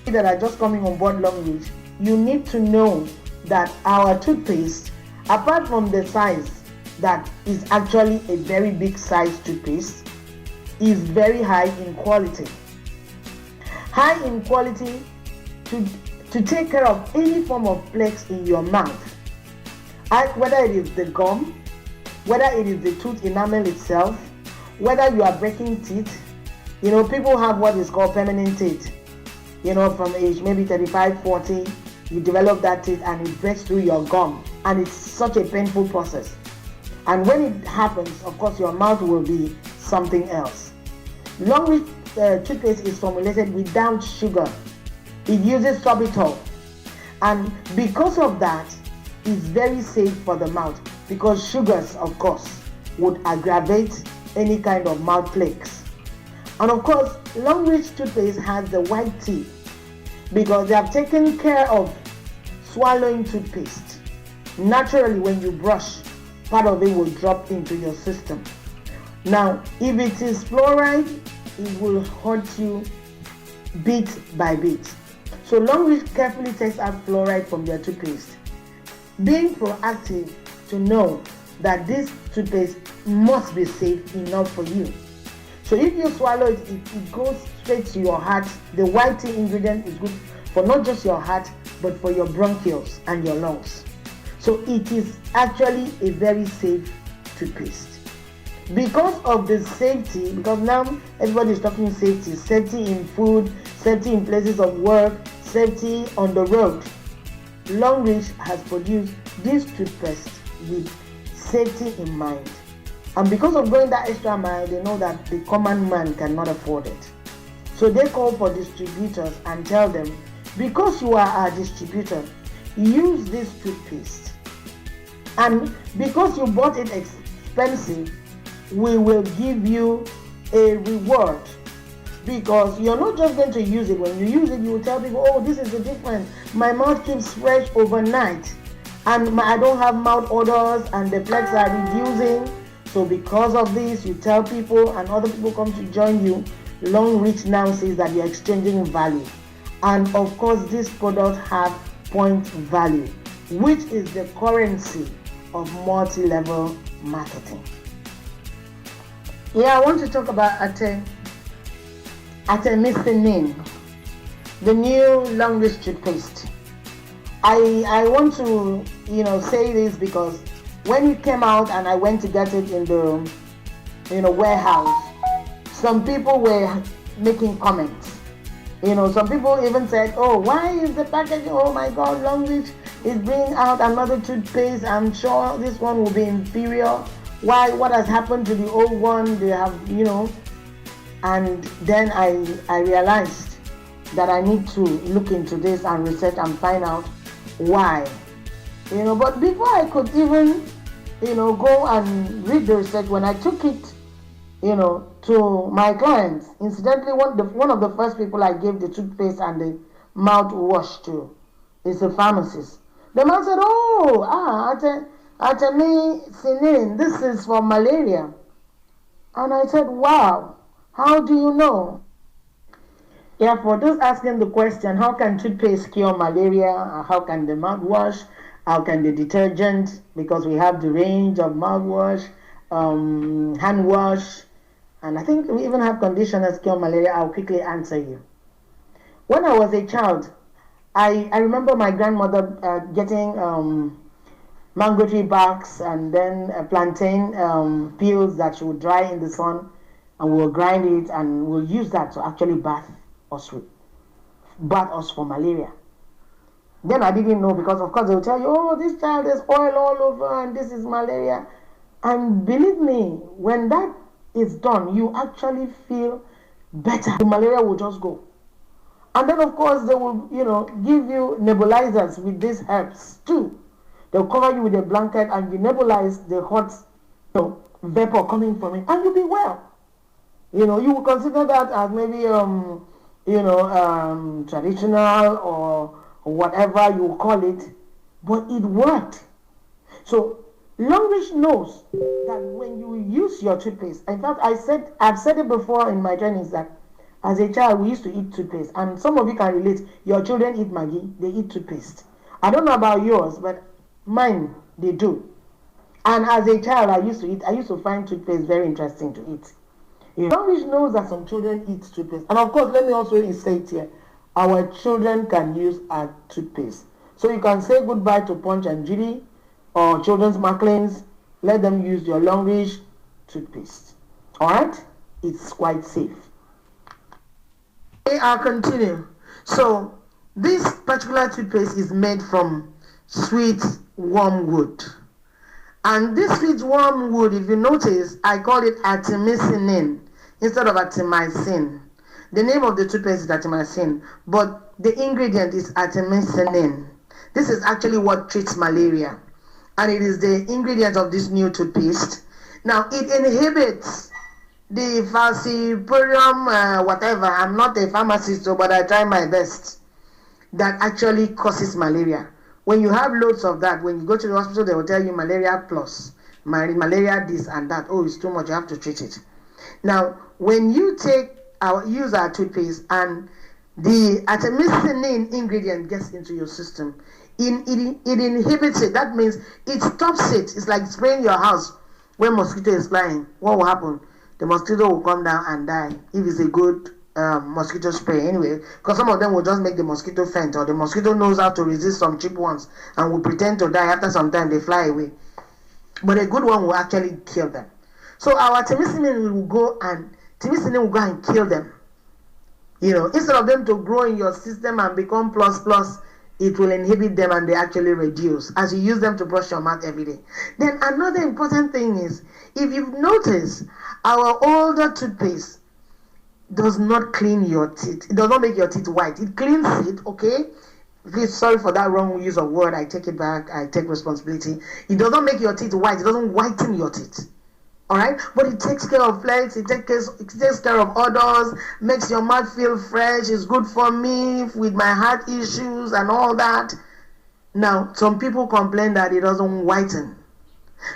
that are just coming on board Longrich, you need to know that our toothpaste, apart from the size that is actually a very big size toothpaste, is very high in quality. High in quality to take care of any form of plaques in your mouth. Whether it is the gum, whether it is the tooth enamel itself, whether you are breaking teeth. People have what is called permanent teeth. From age maybe 35, 40, you develop that teeth and it breaks through your gum, and it's such a painful process. And when it happens, of course, your mouth will be something else. Longrich toothpaste is formulated without sugar. It uses sorbitol, and because of that, it's very safe for the mouth, because sugars, of course, would aggravate any kind of mouth plaques. And of course, Longrich toothpaste has the white teeth because they have taken care of swallowing toothpaste. Naturally, when you brush, part of it will drop into your system. Now, if it is fluoride, it will hurt you bit by bit. So Longrich carefully takes out fluoride from their toothpaste, being proactive to know that this toothpaste must be safe enough for you. So if you swallow it, it goes straight to your heart. The white tea ingredient is good for not just your heart, but for your bronchioles and your lungs. So it is actually a very safe toothpaste. Because of the safety, because now everybody is talking safety in food, safety in places of work, safety on the road. Longrich has produced this toothpaste with safety in mind. And because of going that extra mile, they know that the common man cannot afford it. So they call for distributors and tell them, because you are our distributor, use this toothpaste. And because you bought it expensive, we will give you a reward. Because you're not just going to use it. When you use it, you will tell people, oh, this is the difference. My mouth keeps fresh overnight. And I don't have mouth odors and the plaques are reducing. So because of this, you tell people and other people come to join you. Longrich now says that you're exchanging value. And of course, this product have point value, which is the currency of multi-level marketing. Yeah, I want to talk about Artemisin, the new Longrich toothpaste. I want to, say this because when it came out and I went to get it in the, warehouse, some people were making comments. Some people even said, oh, why is the packaging, oh my God, Longrich is bringing out another toothpaste. I'm sure this one will be inferior. Why? What has happened to the old one? They have, And then I realized that I need to look into this and research and find out why. But before I could even, go and read the research, when I took it, to my clients, incidentally, one of the first people I gave the toothpaste and the mouthwash to is a pharmacist. The man said, Artemisin, this is for malaria. And I said, wow, how do you know? Yeah, for those asking the question, how can toothpaste cure malaria? How can the mouthwash? How can the detergent? Because we have the range of mouthwash, hand wash, and I think we even have conditioners cure malaria. I'll quickly answer you. When I was a child, I remember my grandmother getting mango tree barks and then plantain peels that she would dry in the sun, and we'll grind it and we'll use that to actually bath us for malaria. Then I didn't know, because of course they'll tell you, oh, this child has oil all over and this is malaria. And believe me, when that is done, you actually feel better. The malaria will just go. And then of course they will, give you nebulizers with these herbs too. They'll cover you with a blanket and you nebulize the hot vapor coming from it, and you'll be well. You will consider that as maybe traditional or whatever you call it, but it worked. So Longrich knows that when you use your toothpaste, in fact, I've said it before in my trainings that As a child, we used to eat toothpaste, and some of you can relate. Your children eat Maggi, they eat toothpaste. I don't know about yours, but mine, they do. And as a child, I used to find toothpaste very interesting to eat. Longrich knows that some children eat toothpaste. And of course, let me also say it here. Our children can use our toothpaste. So you can say goodbye to Punch and Judy or Children's Maclean's. Let them use your Longrich toothpaste. Alright? It's quite safe. Okay, I'll continue. So, this particular toothpaste is made from sweet wormwood. And this sweet wormwood, if you notice, I call it Artemisin instead of Artemisin. The name of the toothpaste is Artemisin, but the ingredient is Artemisin. This is actually what treats malaria, and it is the ingredient of this new toothpaste. Now, it inhibits the falciparum, whatever. I'm not a pharmacist, but I try my best. That actually causes malaria. When you have loads of that, when you go to the hospital, they will tell you malaria plus, malaria this and that. Oh, it's too much, you have to treat it. Now, when you use our toothpaste and the Artemisin ingredient gets into your system, it inhibits it. That means it stops it. It's like spraying your house when mosquito is flying. What will happen? The mosquito will come down and die if it's a good mosquito spray anyway, because some of them will just make the mosquito faint, or the mosquito knows how to resist some cheap ones and will pretend to die. After some time they fly away, but a good one will actually kill them. So our Artemisin will go and kill them. Instead of them to grow in your system and become plus, it will inhibit them and they actually reduce as you use them to brush your mouth every day. Then another important thing is, if you've noticed, our older toothpaste does not clean your teeth. It does not make your teeth white. It cleans it, okay? Please, sorry for that wrong use of word. I take it back. I take responsibility. It does not make your teeth white. It doesn't whiten your teeth. Alright? But it takes care of flex. It takes care of odors. Makes your mouth feel fresh. It's good for me with my heart issues and all that. Now, some people complain that it doesn't whiten.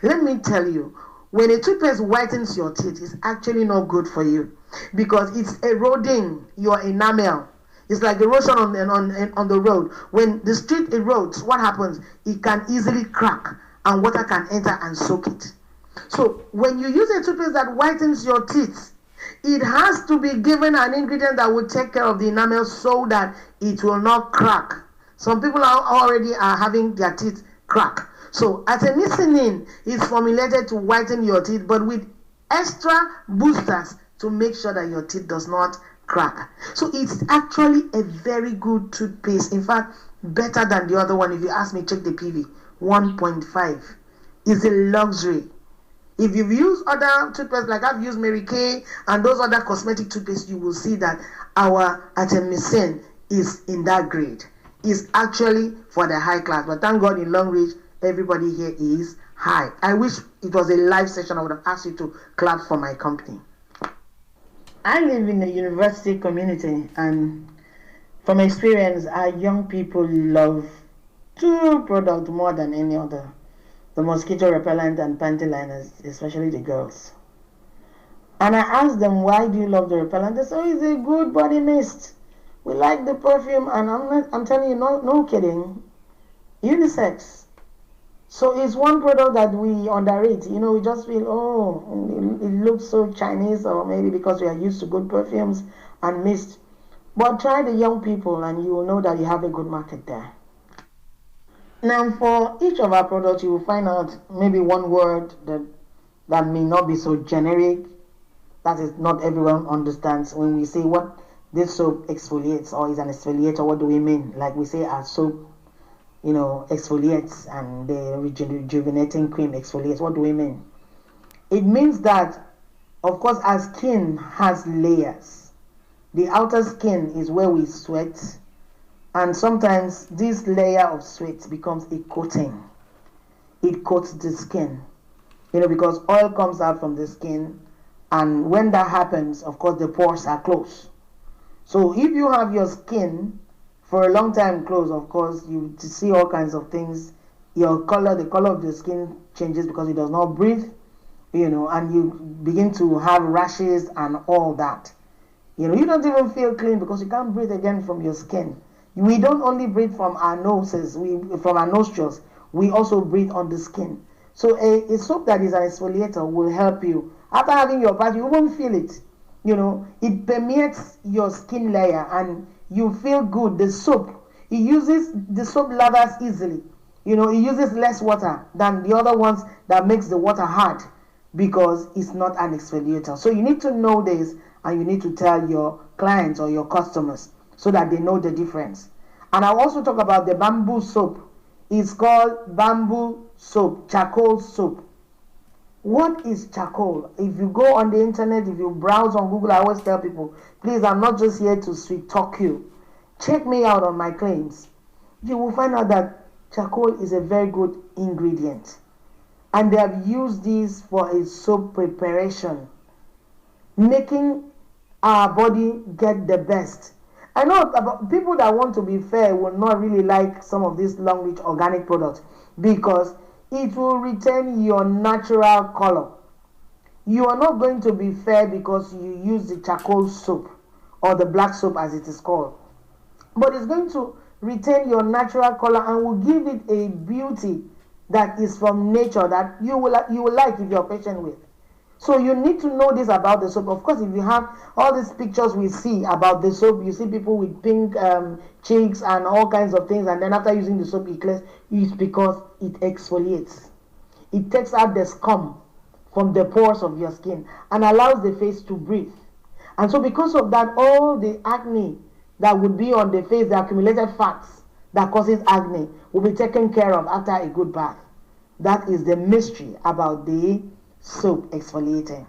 Let me tell you, when a toothpaste whitens your teeth, it's actually not good for you, because it's eroding your enamel. It's like erosion on the road. When the street erodes, what happens? It can easily crack and water can enter and soak it. So when you use a toothpaste that whitens your teeth, it has to be given an ingredient that will take care of the enamel so that it will not crack. Some people already are having their teeth crack. So Artemisin is formulated to whiten your teeth, but with extra boosters to make sure that your teeth does not crack. So it's actually a very good toothpaste. In fact, better than the other one. If you ask me, check the PV. 1.5 is a luxury. If you've used other toothpaste, like I've used Mary Kay and those other cosmetic toothpaste, you will see that our Artemisin is in that grade. It's actually for the high class. But thank God in Longrich, everybody here is high. I wish it was a live session. I would have asked you to clap for my company. I live in a university community, and from experience, our young people love two products more than any other: the Mosquito Repellent and Panty Liners, especially the girls. And I asked them, why do you love the repellent? They say, oh, it's a good body mist. We like the perfume, and I'm telling you, no kidding, unisex. So it's one product that we underrate. We just feel, oh, it looks so Chinese, or maybe because we are used to good perfumes and mist. But try the young people and you will know that you have a good market there. Now, for each of our products, you will find out maybe one word that may not be so generic. That is, not everyone understands. When we say what this soap exfoliates or is an exfoliator, what do we mean? Like we say our soap, exfoliates, and the rejuvenating cream exfoliates. What do we mean? It means that, of course, our skin has layers. The outer skin is where we sweat, and sometimes this layer of sweat becomes a coating. It coats the skin, because oil comes out from the skin, and when that happens, of course, the pores are closed. So if you have your skin for a long time closed, of course, you see all kinds of things. The color of the skin changes because it does not breathe, and you begin to have rashes and all that. You don't even feel clean because you can't breathe again from your skin. We don't only breathe from our noses, from our nostrils. We also breathe on the skin. So a soap that is an exfoliator will help you. After having your bath, you won't feel it. It permeates your skin layer and you feel good. The soap lathers easily. It uses less water than the other ones that makes the water hard because it's not an exfoliator. So you need to know this and you need to tell your clients or your customers so that they know the difference. And I'll also talk about the bamboo soap. It's called bamboo soap, charcoal soap. What is charcoal? If you go on the internet, if you browse on Google, I always tell people, please, I'm not just here to sweet talk you. Check me out on my claims. You will find out that charcoal is a very good ingredient. And they have used this for a soap preparation, making our body get the best. I know about people that want to be fair will not really like some of these Longrich organic products because it will retain your natural color. You are not going to be fair because you use the charcoal soap or the black soap as it is called. But it's going to retain your natural color and will give it a beauty that is from nature that you will like if you're patient with. So you need to know this about the soap. Of course, if you have all these pictures we see about the soap, you see people with pink cheeks and all kinds of things, and then after using the soap, it clears. It's because it exfoliates. It takes out the scum from the pores of your skin and allows the face to breathe. And so because of that, all the acne that would be on the face, the accumulated fats that causes acne, will be taken care of after a good bath. That is the mystery about the soap exfoliating.